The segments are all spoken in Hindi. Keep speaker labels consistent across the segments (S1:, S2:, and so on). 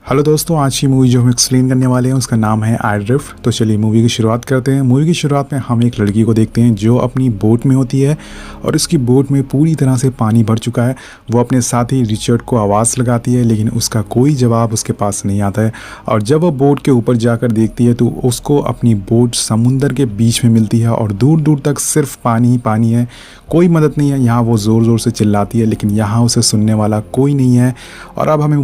S1: हेलो दोस्तों, आज की मूवी जो हम एक्सप्लेन करने वाले हैं उसका नाम है आई ड्रिफ्ट। तो चलिए मूवी की शुरुआत करते हैं। मूवी की शुरुआत में हम एक लड़की को देखते हैं जो अपनी बोट में होती है और उसकी बोट में पूरी तरह से पानी भर चुका है। वो अपने साथी रिचर्ड को आवाज़ लगाती है लेकिन उसका कोई जवाब उसके पास नहीं आता है। और जब वो बोट के ऊपर जाकर देखती है तो उसको अपनी बोट समुंदर के बीच में मिलती है और दूर दूर तक सिर्फ पानी ही पानी है, कोई मदद नहीं है। यहाँ वो ज़ोर ज़ोर से चिल्लाती है लेकिन यहाँ उसे सुनने वाला कोई नहीं है। और अब हमें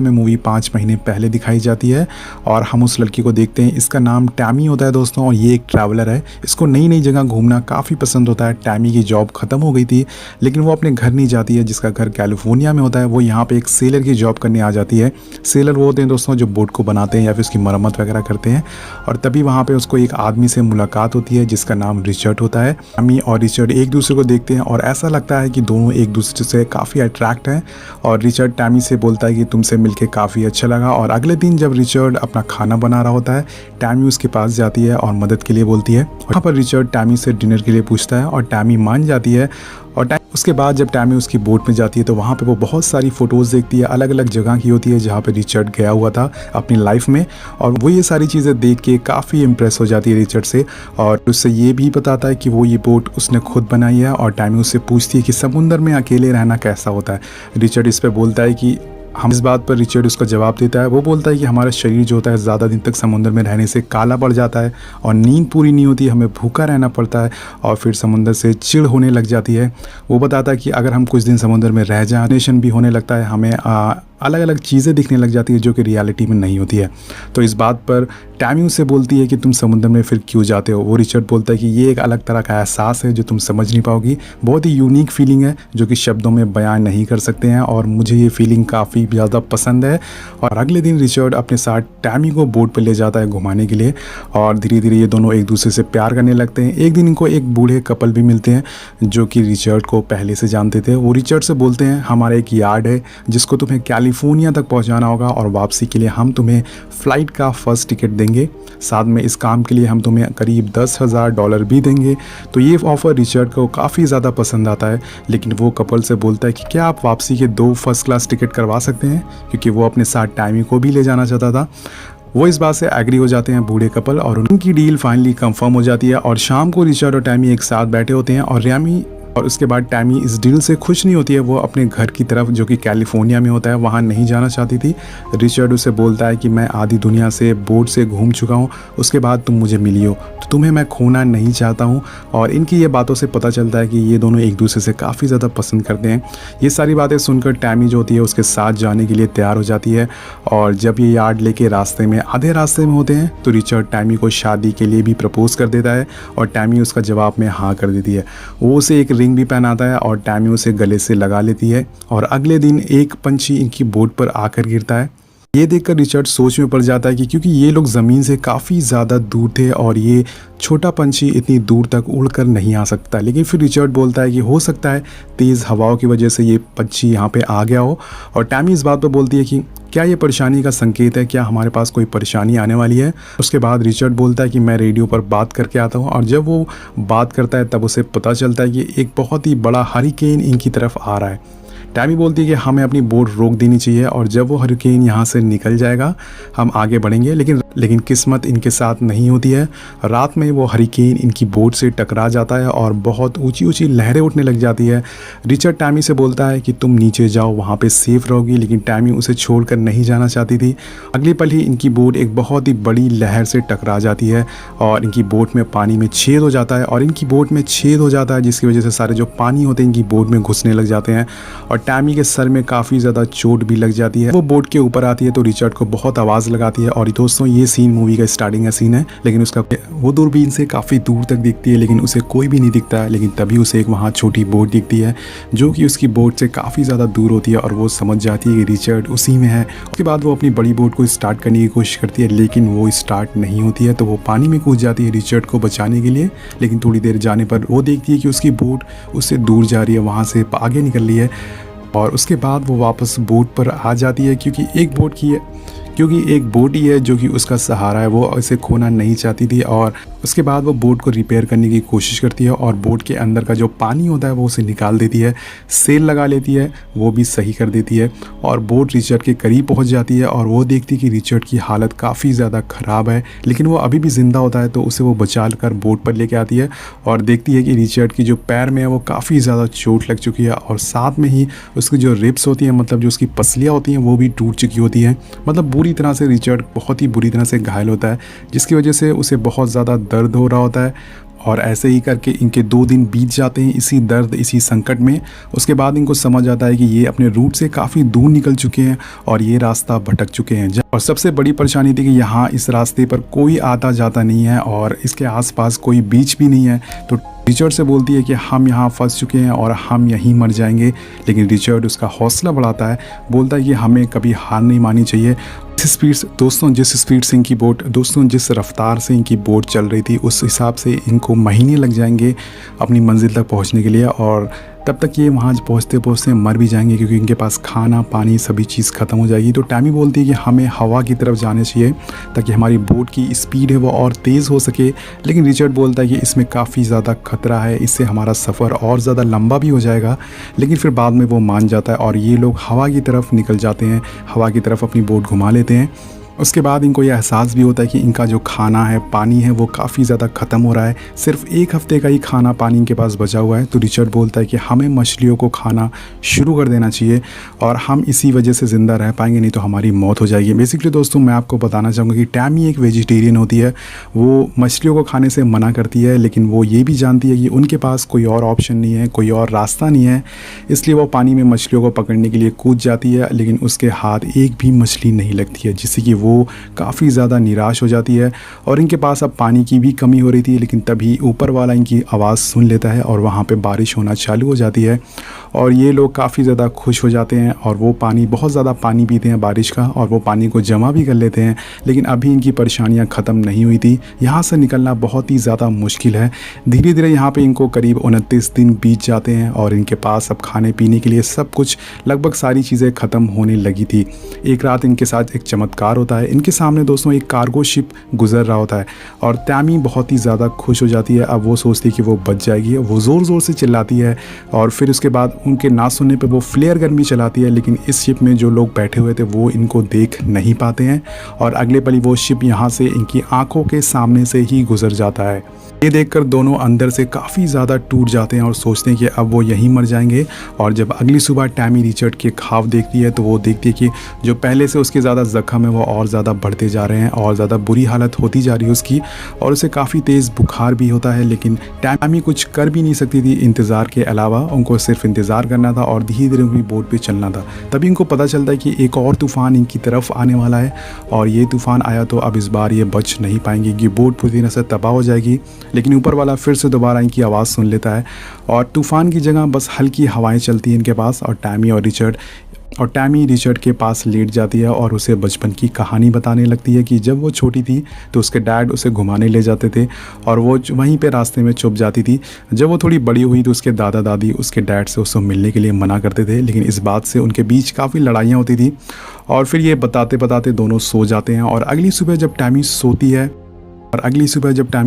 S1: मूवी 5 महीने पहले दिखाई जाती है और हम उस लड़की को देखते हैं। इसका नाम टैमी होता है दोस्तों और ये एक ट्रैवलर है। इसको नई नई जगह घूमना काफ़ी पसंद होता है। टैमी की जॉब ख़त्म हो गई थी लेकिन वो अपने घर नहीं जाती है जिसका घर कैलिफोर्निया में होता है। वो यहाँ पे एक सेलर की जॉब करने आ जाती है। सेलर वो होते हैं दोस्तों जो बोट को बनाते हैं या फिर उसकी मरम्मत वगैरह करते हैं। और तभी वहाँ पर उसको एक आदमी से मुलाकात होती है जिसका नाम रिचर्ड होता है। टैमी और रिचर्ड एक दूसरे को देखते हैं और ऐसा लगता है कि दोनों एक दूसरे से काफ़ी अट्रैक्ट हैं। और रिचर्ड टैमी से बोलता है कि तुमसे मिलके काफ़ी अच्छा लगा। और अगले दिन जब रिचर्ड अपना खाना बना रहा होता है, टैमी उसके पास जाती है और मदद के लिए बोलती है। वहाँ पर रिचर्ड टैमी से डिनर के लिए पूछता है और टैमी मान जाती है। और उसके बाद जब टैमी उसकी बोट में जाती है तो वहाँ पे वो बहुत सारी फ़ोटोज़ देखती है, अलग अलग जगह की होती है जहाँ पे रिचर्ड गया हुआ था अपनी लाइफ में। और वो ये सारी चीज़ें देख के काफ़ी इम्प्रेस हो जाती है रिचर्ड से और उससे ये भी बताता है कि वो ये बोट उसने खुद बनाई है। और टैमी उससे पूछती है कि समुंदर में अकेले रहना कैसा होता है। रिचर्ड इस पर बोलता है कि हम इस बात पर रिचर्ड उसका जवाब देता है। वो बोलता है कि हमारा शरीर जो होता है ज़्यादा दिन तक समुद्र में रहने से काला पड़ जाता है और नींद पूरी नहीं होती, हमें भूखा रहना पड़ता है और फिर समुद्र से चिढ़ होने लग जाती है। वो बताता है कि अगर हम कुछ दिन समुद्र में रह जाएं, नेशन भी होने लगता है, हमें अलग अलग चीज़ें दिखने लग जाती है जो कि रियलिटी में नहीं होती है। तो इस बात पर टैमी उससे बोलती है कि तुम समुद्र में फिर क्यों जाते हो। वो रिचर्ड बोलता है कि ये एक अलग तरह का एहसास है जो तुम समझ नहीं पाओगी, बहुत ही यूनिक फीलिंग है जो कि शब्दों में बयान नहीं कर सकते हैं और मुझे ये फीलिंग काफ़ी ज़्यादा पसंद है। और अगले दिन रिचर्ड अपने साथ टैमी को बोट पर ले जाता है घुमाने के लिए और धीरे धीरे ये दोनों एक दूसरे से प्यार करने लगते हैं। एक दिन इनको एक बूढ़े कपल भी मिलते हैं जो कि रिचर्ड को पहले से जानते थे। वो रिचर्ड से बोलते हैं हमारा एक यार्ड है जिसको तुम्हें कैलिफोर्निया तक पहुंचाना होगा और वापसी के लिए हम तुम्हें फ़्लाइट का फ़र्स्ट टिकट देंगे, साथ में इस काम के लिए हम तुम्हें करीब $10,000 भी देंगे। तो ये ऑफ़र रिचर्ड को काफ़ी ज़्यादा पसंद आता है लेकिन वो कपल से बोलता है कि क्या आप वापसी के 2 फर्स्ट क्लास टिकट करवा सकते हैं, क्योंकि वो अपने साथ टैमी को भी ले जाना चाहता था। वो इस बात से एग्री हो जाते हैं बूढ़े कपल और उनकी डील फाइनली कंफर्म हो जाती है। और शाम को रिचर्ड और टैमी एक साथ बैठे होते हैं और उसके बाद टैमी इस डील से खुश नहीं होती है। वो अपने घर की तरफ जो कि कैलिफोर्निया में होता है वहाँ नहीं जाना चाहती थी। रिचर्ड उसे बोलता है कि मैं आधी दुनिया से बोट से घूम चुका हूँ, उसके बाद तुम मुझे मिली हो तो तुम्हें मैं खोना नहीं चाहता हूँ। और इनकी ये बातों से पता चलता है कि ये दोनों एक दूसरे से काफ़ी ज़्यादा पसंद करते हैं। ये सारी बातें सुनकर टैमी जो होती है उसके साथ जाने के लिए तैयार हो जाती है। और जब ये यार्ड लेके आधे रास्ते में होते हैं तो रिचर्ड टैमी को शादी के लिए भी प्रपोज़ कर देता है और टैमी उसका जवाब में हाँ कर देती है। वो उसे एक भी पहनाता है और टैमी उसे गले से लगा लेती है। और अगले दिन एक पंछी इनकी बोट पर आकर गिरता है। ये देखकर रिचर्ड सोच में पड़ जाता है कि क्योंकि ये लोग ज़मीन से काफ़ी ज़्यादा दूर थे और ये छोटा पंछी इतनी दूर तक उड़कर नहीं आ सकता। लेकिन फिर रिचर्ड बोलता है कि हो सकता है तेज़ हवाओं की वजह से ये पंछी यहाँ पे आ गया हो। और टैमी इस बात पर बोलती है कि क्या ये परेशानी का संकेत है, क्या हमारे पास कोई परेशानी आने वाली है। उसके बाद रिचर्ड बोलता है कि मैं रेडियो पर बात करके आता हूँ। और जब वो बात करता है तब उसे पता चलता है कि एक बहुत ही बड़ा हरिकेन इनकी तरफ आ रहा है। टैमी बोलती है कि हमें अपनी बोट रोक देनी चाहिए और जब वो हरिकेन यहाँ से निकल जाएगा हम आगे बढ़ेंगे। लेकिन किस्मत इनके साथ नहीं होती है। रात में वो हरिकेन इनकी बोट से टकरा जाता है और बहुत ऊंची ऊंची लहरें उठने लग जाती है। रिचर्ड टैमी से बोलता है कि तुम नीचे जाओ, वहाँ पे सेफ रहोगी, लेकिन टैमी उसे छोड़कर नहीं जाना चाहती थी। अगले पल ही इनकी बोट एक बहुत ही बड़ी लहर से टकरा जाती है और इनकी बोट में पानी में छेद हो जाता है और इनकी बोट में छेद हो जाता है जिसकी वजह से सारे जो पानी होते हैं इनकी बोट में घुसने लग जाते हैं और टैमी के सर में काफ़ी ज़्यादा चोट भी लग जाती है। वो बोट के ऊपर आती है तो रिचर्ड को बहुत आवाज़ लगाती है। और दोस्तों ये सीन मूवी का स्टार्टिंग का सीन है, लेकिन वो दूरबीन से काफ़ी दूर तक दिखती है लेकिन उसे कोई भी नहीं दिखता है। लेकिन तभी उसे एक वहाँ छोटी बोट दिखती है जो कि उसकी बोट से काफ़ी ज़्यादा दूर होती है और वो समझ जाती है कि रिचर्ड उसी में है। उसके बाद वो अपनी बड़ी बोट को स्टार्ट करने की कोशिश करती है लेकिन वो स्टार्ट नहीं होती है तो वो पानी में कूद जाती है रिचर्ड को बचाने के लिए। लेकिन थोड़ी देर जाने पर वो देखती है कि उसकी बोट उससे दूर जा रही है, वहाँ से आगे निकल रही है। और उसके बाद वो वापस बोट पर आ जाती है क्योंकि एक बोट क्योंकि एक बोट ही है जो कि उसका सहारा है, वो इसे खोना नहीं चाहती थी। और उसके बाद वो बोट को रिपेयर करने की कोशिश करती है और बोट के अंदर का जो पानी होता है वो उसे निकाल देती है, सेल लगा लेती है, वो भी सही कर देती है और बोट रिचर्ड के करीब पहुंच जाती है। और वो देखती है कि रिचर्ड की हालत काफ़ी ज़्यादा ख़राब है, लेकिन वो अभी भी ज़िंदा होता है, तो उसे वो बचा कर बोट पर लेके आती है और देखती है कि रिचर्ड की जो पैर में है वो काफ़ी ज़्यादा चोट लग चुकी है और साथ में ही उसकी जो रिब्स होती हैं, मतलब जो उसकी पसलियाँ होती हैं, वो भी टूट चुकी होती हैं। मतलब बुरी तरह से रिचर्ड बहुत ही बुरी तरह से घायल होता है, जिसकी वजह से उसे बहुत ज़्यादा दर्द हो रहा होता है। और ऐसे ही करके इनके 2 दिन बीत जाते हैं इसी दर्द, इसी संकट में। उसके बाद इनको समझ आता है कि ये अपने रूट से काफ़ी दूर निकल चुके हैं और ये रास्ता भटक चुके हैं। और सबसे बड़ी परेशानी थी कि यहाँ इस रास्ते पर कोई आता जाता नहीं है और इसके आसपास कोई बीच भी नहीं है। तो रिचर्ड से बोलती है कि हम यहाँ फंस चुके हैं और हम यहीं मर जाएंगे, लेकिन रिचर्ड उसका हौसला बढ़ाता है, बोलता है कि हमें कभी हार नहीं माननी चाहिए। जिस स्पीड से इनकी बोट जिस रफ्तार से इनकी बोट चल रही थी, उस हिसाब से इनको महीने लग जाएंगे अपनी मंजिल तक पहुंचने के लिए और तब तक ये वहाँ पहुँचते पहुँचते मर भी जाएंगे, क्योंकि इनके पास खाना पानी सभी चीज़ ख़त्म हो जाएगी। तो टैमी बोलती है कि हमें हवा की तरफ जाना चाहिए ताकि हमारी बोट की स्पीड है वो और तेज़ हो सके, लेकिन रिचर्ड बोलता है कि इसमें काफ़ी ज़्यादा खतरा है, इससे हमारा सफ़र और ज़्यादा लंबा भी हो जाएगा। लेकिन फिर बाद में वो मान जाता है और ये लोग हवा की तरफ निकल जाते हैं, हवा की तरफ अपनी बोट घुमा लेते हैं। उसके बाद इनको यह एहसास भी होता है कि इनका जो खाना है पानी है वो काफ़ी ज़्यादा ख़त्म हो रहा है, सिर्फ 1 हफ़्ते का ही खाना पानी इनके पास बचा हुआ है। तो रिचर्ड बोलता है कि हमें मछलियों को खाना शुरू कर देना चाहिए और हम इसी वजह से ज़िंदा रह पाएंगे, नहीं तो हमारी मौत हो जाएगी। बेसिकली दोस्तों मैं आपको बताना चाहूँगा कि टैमी एक वेजिटेरियन होती है, वो मछलियों को खाने से मना करती है, लेकिन वो ये भी जानती है कि उनके पास कोई और ऑप्शन नहीं है, कोई और रास्ता नहीं है, इसलिए वो पानी में मछलियों को पकड़ने के लिए कूद जाती है, लेकिन उसके हाथ एक भी मछली नहीं लगती है, जिससे कि वो काफ़ी ज़्यादा निराश हो जाती है। और इनके पास अब पानी की भी कमी हो रही थी, लेकिन तभी ऊपर वाला इनकी आवाज़ सुन लेता है और वहाँ पे बारिश होना चालू हो जाती है और ये लोग काफ़ी ज़्यादा खुश हो जाते हैं और वो बहुत ज़्यादा पानी पीते हैं बारिश का और वो पानी को जमा भी कर लेते हैं। लेकिन अभी इनकी परेशानियाँ ख़त्म नहीं हुई थी, यहाँ से निकलना बहुत ही ज़्यादा मुश्किल है। धीरे धीरे यहाँ पे इनको करीब 29 दिन बीत जाते हैं और इनके पास अब खाने पीने के लिए सब कुछ, लगभग सारी चीज़ें ख़त्म होने लगी थी। एक रात इनके साथ एक चमत्कार होता है, इनके सामने दोस्तों एक कार्गो शिप गुजर रहा होता है और टैमी बहुत ही ज़्यादा खुश हो जाती है। अब वो सोचती है कि वो बच जाएगी, वो ज़ोर ज़ोर से चिल्लाती है और फिर उसके बाद उनके ना सुनने पे वो फ्लेयर गन भी चलाती है, लेकिन इस शिप में जो लोग बैठे हुए थे वो इनको देख नहीं पाते हैं और अगले पल वो शिप यहाँ से इनकी आंखों के सामने से ही गुजर जाता है। ये देखकर दोनों अंदर से काफ़ी ज़्यादा टूट जाते हैं और सोचते हैं कि अब वो यहीं मर जाएंगे। और जब अगली सुबह टैमी रिचर्ड के ख्वाब देखती है तो वो देखती है कि जो पहले से उसके ज़्यादा ज़ख्म है वो और ज़्यादा बढ़ते जा रहे हैं और ज़्यादा बुरी हालत होती जा रही है उसकी और उसे काफ़ी तेज़ बुखार भी होता है। लेकिन टैमी कुछ कर भी नहीं सकती थी इंतज़ार के अलावा, उनको सिर्फ इंतज़ार करना था और धीरे धीरे उनकी बोट पर चलना था। तभी इनको पता चलता है कि एक और तूफ़ान इनकी तरफ आने वाला है और ये तूफ़ान आया तो अब इस बार ये बच नहीं पाएंगे कि बोट पूरी तरह से तबाह हो जाएगी। लेकिन ऊपर वाला फिर से दोबारा इनकी आवाज़ सुन लेता है और तूफ़ान की जगह बस हल्की हवाएं चलती हैं इनके पास और टैमी रिचर्ड के पास लेट जाती है और उसे बचपन की कहानी बताने लगती है कि जब वो छोटी थी तो उसके डैड उसे घुमाने ले जाते थे और वो वहीं पे रास्ते में छुप जाती थी। जब वो थोड़ी बड़ी हुई तो उसके दादा दादी उसके डैड से उससे मिलने के लिए मना करते थे, लेकिन इस बात से उनके बीच काफ़ी लड़ाइयाँ होती थी और फिर ये बताते बताते दोनों सो जाते हैं। और अगली सुबह जब टैमी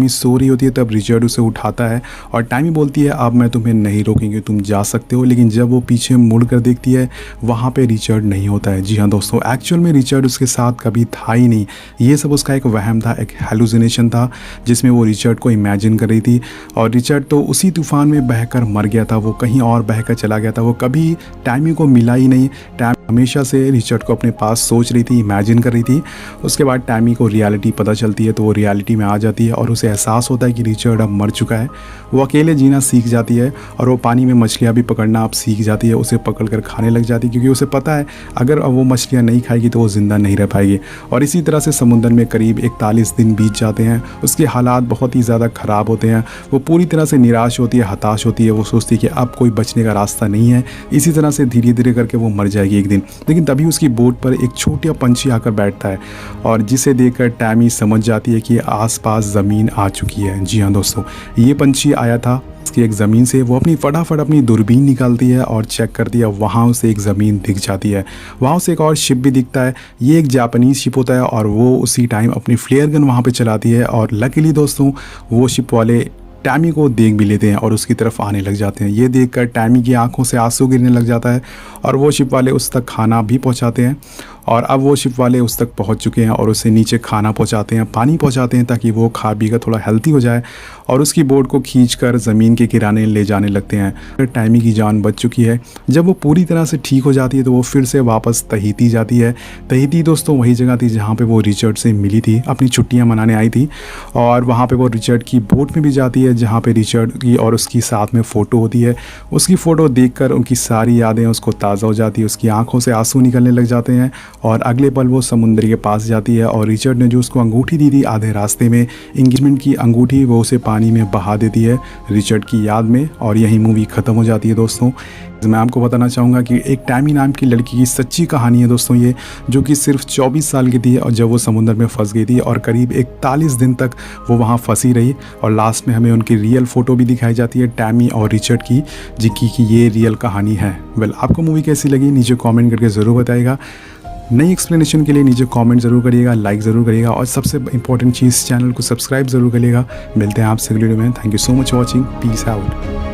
S1: सो रही होती है तब रिचर्ड उसे उठाता है और टैमी बोलती है अब मैं तुम्हें नहीं रोकेंगे, तुम जा सकते हो। लेकिन जब वो पीछे मुड़ कर देखती है वहाँ पे रिचर्ड नहीं होता है। जी हाँ दोस्तों, एक्चुअल में रिचर्ड उसके साथ कभी था ही नहीं, ये सब उसका एक वहम था, एक हेलुसिनेशन था जिसमें वो रिचर्ड को इमेजिन कर रही थी। और रिचर्ड तो उसी तूफ़ान में बहकर मर गया था, वो कहीं और बहकर चला गया था, वो कभी टैमी को मिला ही नहीं। टैमी हमेशा से रिचर्ड को अपने पास सोच रही थी, इमेजिन कर रही थी। उसके बाद टैमी को रियलिटी पता चलती है तो वो रियलिटी में आ जाती है और उसे एहसास होता है कि रिचर्ड अब मर चुका है। वो अकेले जीना सीख जाती है और वो पानी में मछलियाँ भी पकड़ना अब सीख जाती है, उसे पकड़ कर खाने लग जाती है क्योंकि उसे पता है अगर वो मछलियाँ नहीं खाएगी तो वो ज़िंदा नहीं रह पाएगी। और इसी तरह से समुद्र में करीब 41 दिन बीत जाते हैं। उसके हालात बहुत ही ज़्यादा ख़राब होते हैं, वो पूरी तरह से निराश होती है, हताश होती है, वो सोचती है कि अब कोई बचने का रास्ता नहीं है। इसी तरह से धीरे धीरे करके वो मर जाएगी एक दिन। लेकिन तभी उसकी बोट पर एक छोटा पंछी आकर बैठता है और जिसे देखकर टैमी समझ जाती है कि आसपास ज़मीन आ चुकी है। जी हाँ दोस्तों, ये पंछी आया था इसकी एक ज़मीन से वो फटाफट अपनी दूरबीन निकालती है और चेक करती है, वहाँ उसे एक ज़मीन दिख जाती है। वहाँ उसे एक और शिप भी दिखता है। ये एक जापानीज़ शिप होता है और वो उसी टाइम अपनी फ्लेयर गन वहाँ पे चलाती है और लकीली दोस्तों वो शिप वाले टैमी को देख भी लेते हैं और उसकी तरफ आने लग जाते हैं। ये देखकर टैमी की आंखों से आंसू गिरने लग जाता है और वो शिप वाले उस तक खाना भी पहुंचाते हैं और अब वो शिप वाले उस तक पहुंच चुके हैं और उसे नीचे खाना पहुंचाते हैं, पानी पहुंचाते हैं ताकि वो खा पी कर थोड़ा हेल्थी हो जाए और उसकी बोट को खींचकर ज़मीन के किनारे ले जाने लगते हैं। टैमी की जान बच चुकी है। जब वो पूरी तरह से ठीक हो जाती है तो वो फिर से वापस तहीती जाती है। तहीती दोस्तों वही जगह थी जहाँ पे वो रिचर्ड से मिली थी, अपनी छुट्टियाँ मनाने आई थी और वहाँ पे वो रिचर्ड की बोट में भी जाती है जहाँ पे रिचर्ड की और उसकी साथ में फ़ोटो होती है। उसकी फ़ोटो देखकर उनकी सारी यादें उसको ताज़ा हो जाती है, उसकी आंखों से आंसू निकलने लग जाते हैं और अगले पल वो समुद्र के पास जाती है और रिचर्ड ने जो उसको अंगूठी दी थी आधे रास्ते में, इंगेजमेंट की अंगूठी, वो उसे पानी में बहा देती है रिचर्ड की याद में और यही मूवी ख़त्म हो जाती है। दोस्तों मैं आपको बताना चाहूँगा कि एक टैमी नाम की लड़की की सच्ची कहानी है दोस्तों ये, जो कि सिर्फ 24 साल की थी और जब वो समुद्र में फंस गई थी और करीब 41 दिन तक वो वहाँ फंसी रही और लास्ट में हमें उनकी रियल फ़ोटो भी दिखाई जाती है टैमी और रिचर्ड की, जिनकी कि ये रियल कहानी है। वेल आपको मूवी कैसी लगी नीचे कॉमेंट करके ज़रूर बताइएगा। नई एक्सप्लेनेशन के लिए नीचे कमेंट ज़रूर करिएगा, लाइक ज़रूर करिएगा और सबसे इंपॉर्टेंट चीज़ चैनल को सब्सक्राइब ज़रूर करिएगा। मिलते हैं आपसे अगली वीडियो में। Thank you so much watching, peace out.